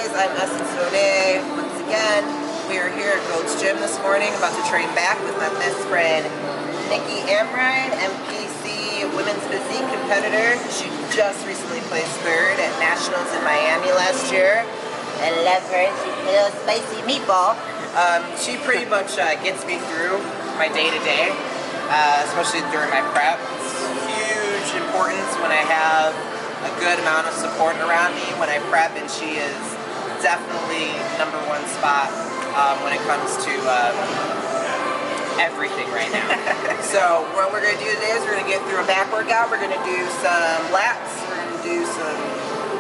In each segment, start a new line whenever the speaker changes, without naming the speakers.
guys, I'm Monet. Once again, we are here at Gold's Gym this morning, about to train back with my best friend, Nikki Ahmrein, MPC Women's Physique competitor. She just recently placed third at Nationals in Miami last year. I love her. She's a little spicy meatball. She pretty much gets me through my day-to-day, especially during my prep. It's huge importance when I have a good amount of support around me when I prep, and she is definitely #1 spot when it comes to everything right now. So what we're going to do today is we're going to get through a back workout. We're going to do some lats, we're going to do some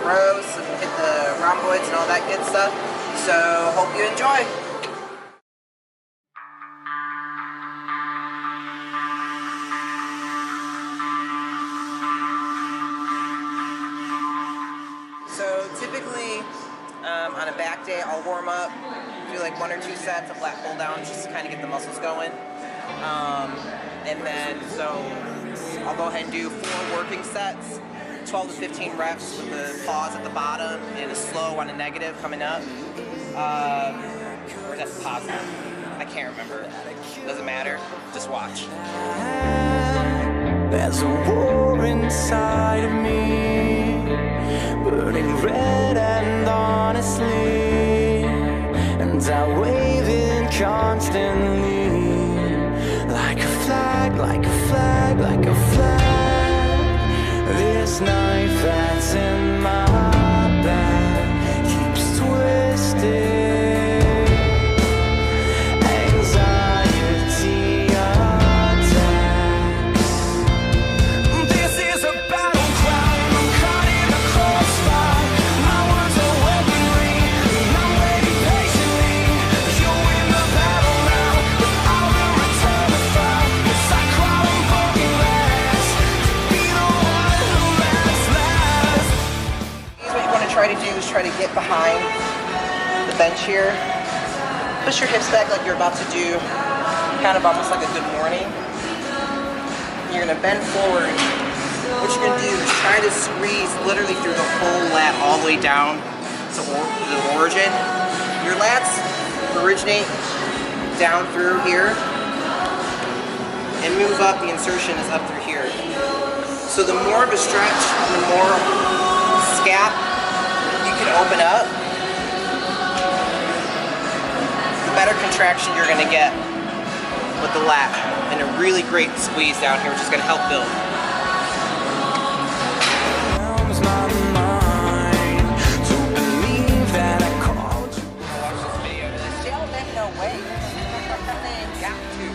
rows, hit the rhomboids and all that good stuff. So hope you enjoy. So typically on a back day, I'll warm up, do like 1 or 2 sets of lat pull down just to kind of get the muscles going. And then so I'll go ahead and do 4 working sets, 12 to 15 reps with a pause at the bottom and a slow on a negative coming up. Or that's positive. I can't remember. Doesn't matter. Just watch.
There's a war inside of me, burning red and honestly, and I wave it constantly, like a flag, like a flag, like a flag. This knife that's in my back keeps twisting.
Try to get behind the bench here. Push your hips back like you're about to do kind of almost like a good morning. You're going to bend forward. What you're going to do is try to squeeze literally through the whole lat all the way down to the origin. Your lats originate down through here and move up. The insertion is up through here. So the more of a stretch, the more scap open up, the better contraction you're going to get with the lat, and a really great squeeze down here, which is going to help build. Watch this video to this channel, then no way. Got to.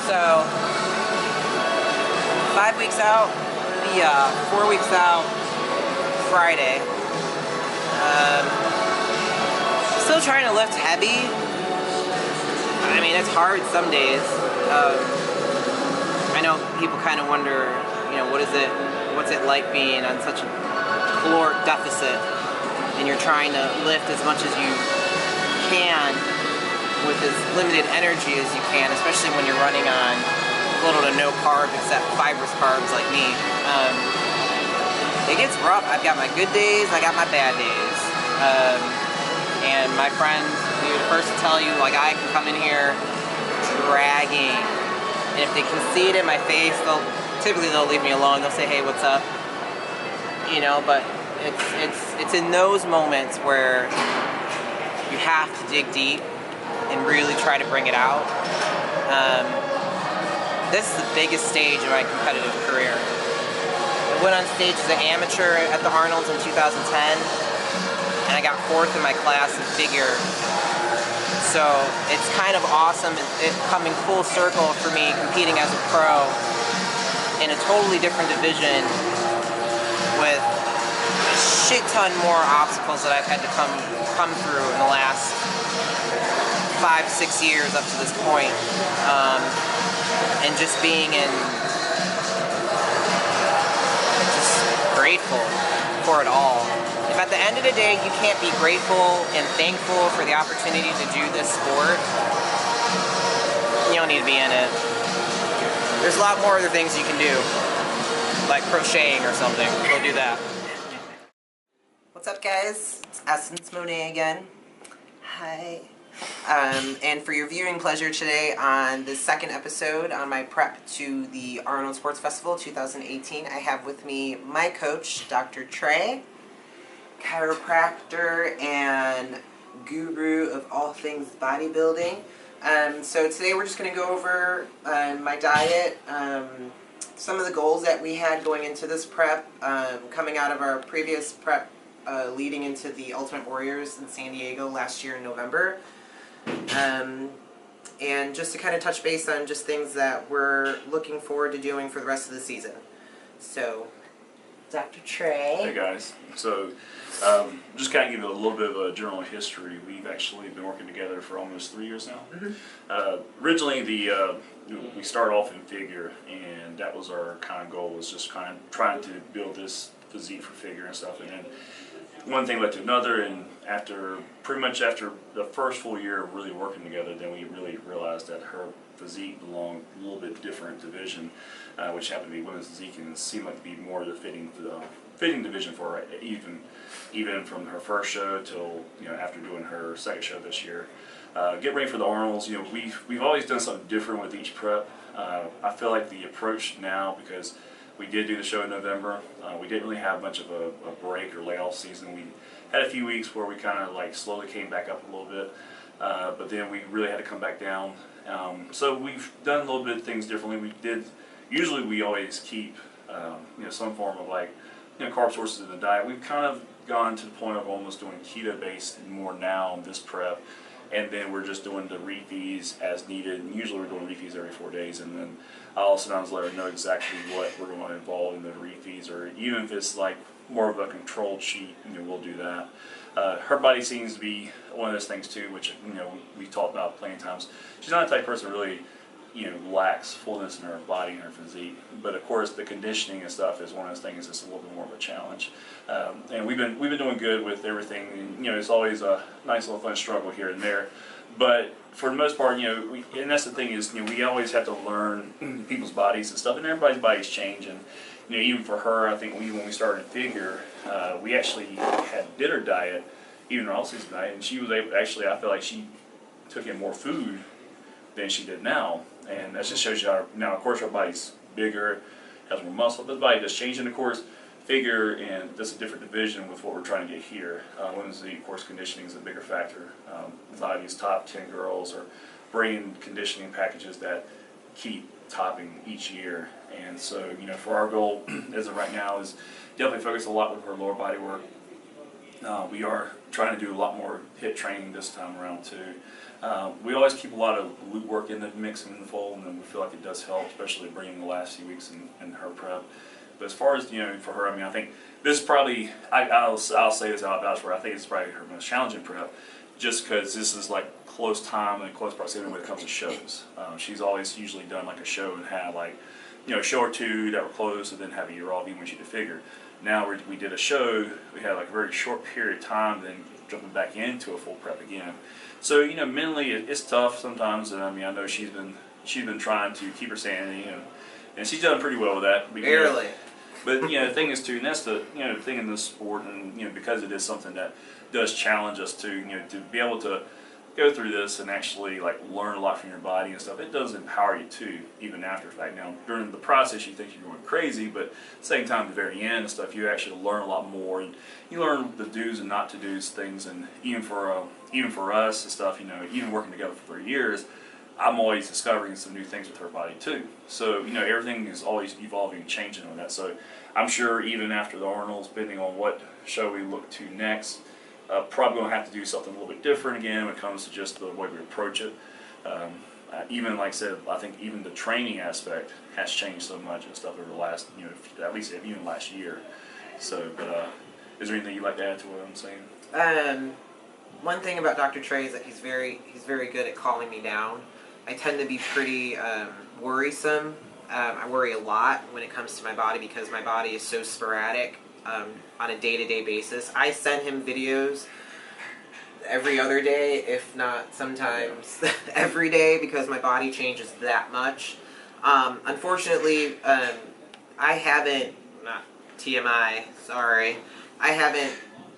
So, 5 weeks out, be 4 weeks out Friday. Still trying to lift heavy. I mean, it's hard some days. I know people kind of wonder, you know, what's it like being on such a caloric deficit, and you're trying to lift as much as you can with as limited energy as you can, especially when you're running on little to no carb except fibrous carbs like me. it gets rough. I've got my good days, I got my bad days. And my friends, they're the first to tell you, like, I can come in here dragging. And if they can see it in my face, typically they'll leave me alone. They'll say, hey, what's up? You know, but it's in those moments where you have to dig deep and really try to bring it out. This is the biggest stage of my competitive career. I went on stage as an amateur at the Arnold's in 2010, and I got 4th in my class in figure. So it's kind of awesome, it coming full circle for me competing as a pro in a totally different division with a shit ton more obstacles that I've had to come through in the last 5-6 years up to this point, and just being just grateful for it all. If at the end of the day you can't be grateful and thankful for the opportunity to do this sport, you don't need to be in it. There's a lot more other things you can do, like crocheting or something. Go do that. What's up, guys? It's Essence Monet again. Hi. And for your viewing pleasure today on the second episode on my prep to the Arnold Sports Festival 2018, I have with me my coach, Dr.Trey, chiropractor and guru of all things bodybuilding. So today we're just going to go over my diet, some of the goals that we had going into this prep, coming out of our previous prep leading into the Ultimate Warriors in San Diego last year in November. And just to kind of touch base on just things that we're looking forward to doing for the rest of the season. So, Dr. Trey.
Hey guys. So, just kind of give you a little bit of a general history. We've actually been working together for almost 3 years now. Mm-hmm. Originally, we started off in figure, and that was our kind of goal, was just kind of trying to build this physique for figure and stuff. And then one thing led to another, and pretty much after the first full year of really working together, then we really realized that her physique belonged a little bit different division, which happened to be women's physique, and it seemed like to be more the fitting division for her, even from her first show till after doing her second show this year. Get ready for the Arnold's. We've always done something different with each prep. I feel like the approach now, because we did do the show in November. We didn't really have much of a break or layoff season. We had a few weeks where we kind of like slowly came back up a little bit, but then we really had to come back down. So we've done a little bit of things differently. Usually we always keep some form of carb sources in the diet. We've kind of gone to the point of almost doing keto-based more now in this prep, and then we're just doing the refeeds as needed. And usually we're doing refeeds every 4 days, and then I'll sometimes let her know exactly what we're going to involve in the refeeds, or even if it's like more of a controlled sheet, we'll do that. Her body seems to be one of those things too, which we talked about plenty of times. She's not the type of person that really lacks fullness in her body and her physique, but of course the conditioning and stuff is one of those things that's a little bit more of a challenge. And we've been doing good with everything. It's always a nice little fun struggle here and there, but for the most part, and that's the thing is, we always have to learn people's bodies and stuff, and everybody's bodies change. And even for her, I think when we started in figure, we actually did her diet, even her all-season diet, and she was able. Actually, I feel like she took in more food than she did now, and that just shows you how. Now, of course, her body's bigger, has more muscle, but the body does change. And of course, figure and that's a different division with what we're trying to get here. Women's of course, conditioning is a bigger factor. A lot of these top 10 girls are bringing conditioning packages that keep topping each year. And so, for our goal as of right now is definitely focus a lot with her lower body work. We are trying to do a lot more HIIT training this time around too. We always keep a lot of glute work in the mix and in the fold, and we feel like it does help, especially bringing the last few weeks in her prep. But as far as for her, I think this is probably I'll say this out loud for her. I think it's probably her most challenging prep, just because this is like close time and close proximity when it comes to shows. She's always usually done like a show and had like a show or two that were closed, and then have a year off even when she did figure. Now we did a show, we had like a very short period of time, then jumping back into a full prep again. So mentally it's tough sometimes, and I know she's been trying to keep her sanity, and she's done pretty well with that.
Barely.
But the thing is too, and that's the the thing in this sport, and because it is something that does challenge us to be able to go through this and actually like learn a lot from your body and stuff. It does empower you too, even after the fact. Now during the process, you think you're going crazy, but at the same time, at the very end and stuff, you actually learn a lot more, and you learn the do's and not to do's things. And even for us and stuff, even working together for 3 years, I'm always discovering some new things with her body too. So everything is always evolving and changing on that. So I'm sure even after the Arnold's, depending on what show we look to next, probably going to have to do something a little bit different again when it comes to just the way we approach it. Even like I said, I think even the training aspect has changed so much and stuff over the last, at least even last year. So, but is there anything you'd like to add to what I'm saying?
One thing about Dr. Trey is that he's very good at calming me down. I tend to be pretty worrisome. I worry a lot when it comes to my body because my body is so sporadic on a day-to-day basis. I send him videos every other day, if not sometimes every day, because my body changes that much. Unfortunately, I haven't, not TMI, sorry, I haven't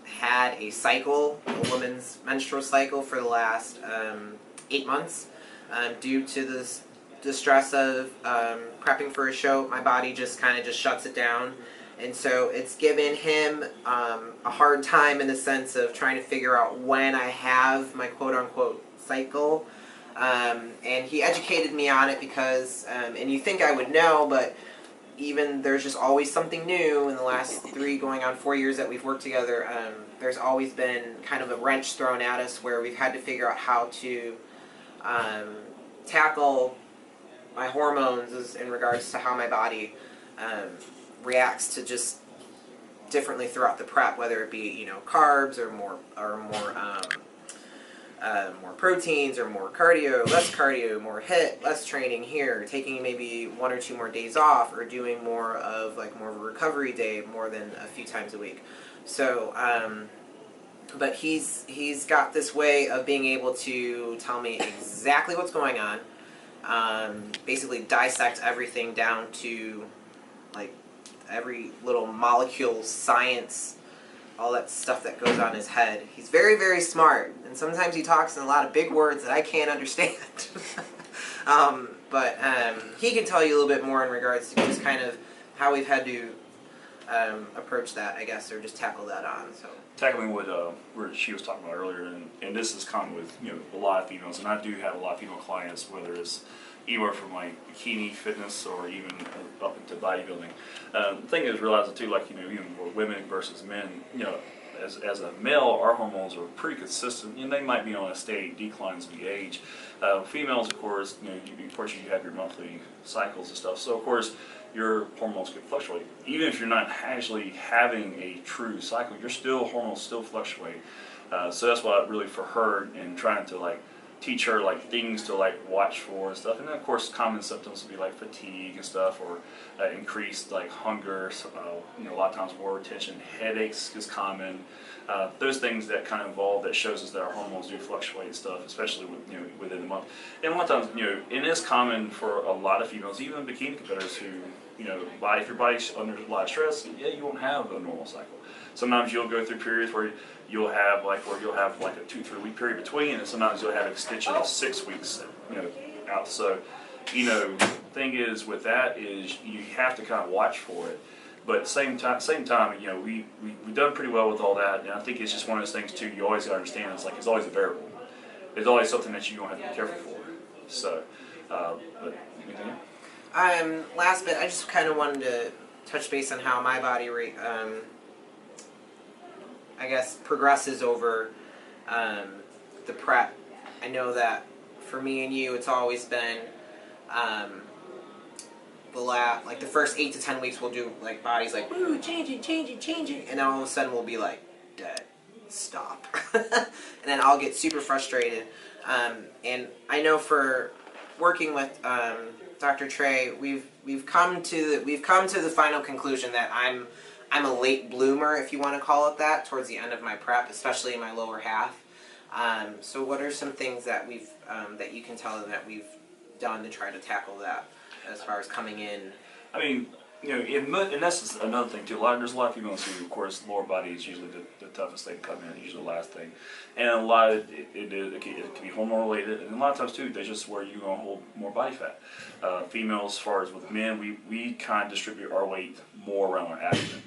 had a cycle, a woman's menstrual cycle, for the last 8 months. Due to the stress of prepping for a show, my body just kind of shuts it down. And so it's given him a hard time in the sense of trying to figure out when I have my quote-unquote cycle. And he educated me on it because, and you think I would know, but even there's just always something new in the last 3 going on 4 years that we've worked together. There's always been kind of a wrench thrown at us where we've had to figure out how to tackle my hormones in regards to how my body reacts to just differently throughout the prep, whether it be carbs or more proteins or more cardio, less cardio, more HIIT, less training here, taking maybe 1 or 2 more days off, or doing more of a recovery day more than a few times a week. So but he's got this way of being able to tell me exactly what's going on, basically dissect everything down to every little molecule, science, all that stuff that goes on in his head. He's very, very smart, and sometimes he talks in a lot of big words that I can't understand. But he can tell you a little bit more in regards to just kind of how we've had to approach that, I guess, or just tackle that on. So
Tackling what she was talking about earlier, and this is common with a lot of females, and I do have a lot of female clients, whether it's anywhere from bikini fitness or even up into bodybuilding. The thing is, realizing too, even for women versus men, as a male, our hormones are pretty consistent. They might be on a steady decline as we age. Females, of course, you have your monthly cycles and stuff. So of course, your hormones can fluctuate. Even if you're not actually having a true cycle, hormones still fluctuate. So that's why really for her and trying to teach her things to watch for and stuff. And then of course common symptoms would be fatigue and stuff, or increased hunger. A lot of times water retention, headaches is common. Those things that kind of involve that shows us that our hormones do fluctuate and stuff, especially within the month. And a lot of times it is common for a lot of females, even bikini competitors, who if your body's under a lot of stress, you won't have a normal cycle. Sometimes you'll go through periods where you'll have a 2-3 week period between, and sometimes you'll have an extension of 6 weeks out. So thing is with that is you have to kind of watch for it. But at the same time, we've done pretty well with all that, and I think it's just one of those things too. You always got to understand it's always a variable. There's always something that you're gonna have to be careful for. So, but anything?
Last bit, I just kind of wanted to touch base on how my body I guess progresses over the prep. I know that for me and you, it's always been the first 8 to 10 weeks we'll do bodies woo, changing, and then all of a sudden we'll be dead, stop, and then I'll get super frustrated. And I know for working with Dr. Trey, we've come to the final conclusion that I'm a late bloomer, if you want to call it that, towards the end of my prep, especially in my lower half. So what are some things that that you can tell them that we've done to try to tackle that as far as coming in?
I mean, and that's another thing too. There's a lot of people who, of course, lower body is usually the toughest thing to come in, usually the last thing, and a lot of it can be hormone related, and a lot of times too, that's just where you're gonna hold more body fat. Females, as far as with men, we kind of distribute our weight more around our abdomen.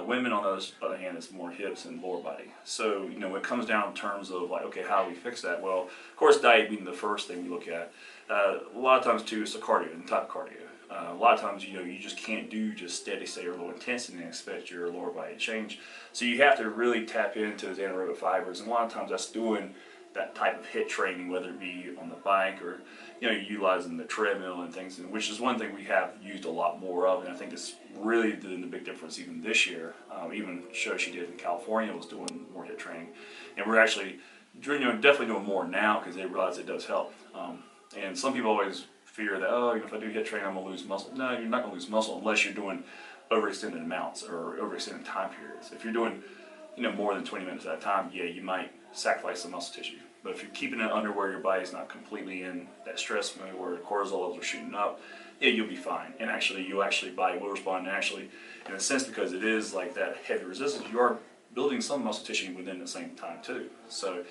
Women, on the other hand, it's more hips and lower body. So, when it comes down in terms of like, okay, how do we fix that? Well, of course, diet being the first thing we look at. A lot of times too, it's the cardio and type of cardio. A lot of times, you just can't do just steady state or low intensity and expect your lower body to change. So you have to really tap into those anaerobic fibers, and a lot of times that's doing that type of HIIT training, whether it be on the bike or utilizing the treadmill and things, which is one thing we have used a lot more of, and I think it's really the big difference even this year. Even the show she did in California was doing more HIIT training, and we're actually definitely doing more now because they realize it does help. And some people always fear that, if I do HIIT training, I'm going to lose muscle. No, you're not going to lose muscle unless you're doing overextended amounts or overextended time periods. If you're doing more than 20 minutes at a time, yeah, you might sacrifice some muscle tissue. But if you're keeping it under where your body's not completely in that stress mode where the cortisol levels are shooting up, yeah, you'll be fine. And your body will respond. And actually, in a sense, because it is like that heavy resistance, you are building some muscle tissue within the same time too. So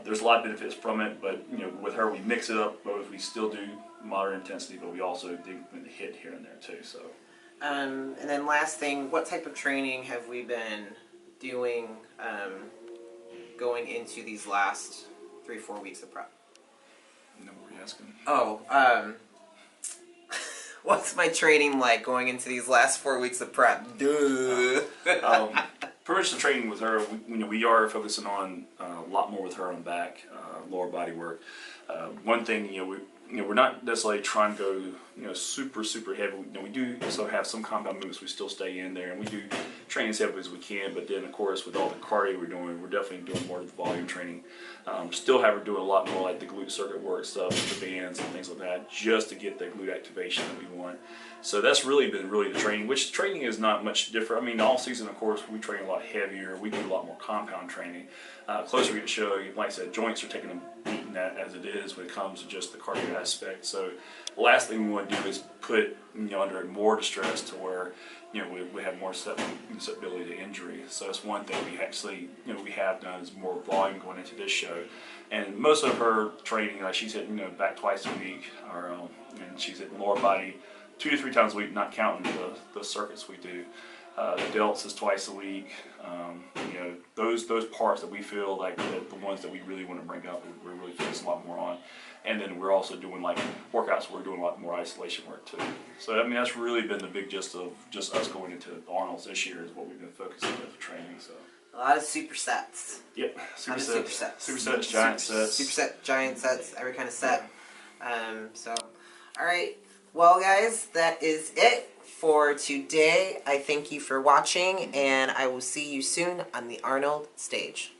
there's a lot of benefits from it. But with her, we mix it up. Both we still do moderate intensity, but we also do HIIT here and there too. So.
And then last thing, what type of training have we been doing going into these last 3-4 weeks of prep?
What were you asking?
What's my training like going into these last 4 weeks of prep? Duh.
Pretty much the training with her, we are focusing on a lot more with her on back, lower body work. One thing, we're not necessarily trying to go, super heavy. We do still have some compound movements. We still stay in there, and we do train as heavy as we can. But then, of course, with all the cardio we're doing, we're definitely doing more volume training. Still have her doing a lot more like the glute circuit work stuff, with the bands and things like that, just to get the glute activation that we want. So that's really been the training, which training is not much different. I mean, all season, of course, we train a lot heavier. We do a lot more compound training. Closer we get to show, like I said, joints are taking a beating that as it is when it comes to just the cardio aspect. So the last thing we want to do is put under more distress to where we have more susceptibility to injury. So that's one thing we actually we have done is more volume going into this show. And most of her training, like she's hitting back twice a week, and she's hitting lower body 2 to 3 times a week, not counting the circuits we do. The delts is twice a week. Those parts that we feel like the ones that we really want to bring up, we're really focusing a lot more on. And then we're also doing like workouts where we're doing a lot more isolation work too. So I mean that's really been the big gist of just us going into Arnold's this year is what we've been focusing on for training. So
a lot of supersets.
Yep, supersets,
Superset, giant sets, every kind of set. All right. Well, guys, that is it for today. I thank you for watching, and I will see you soon on the Arnold stage.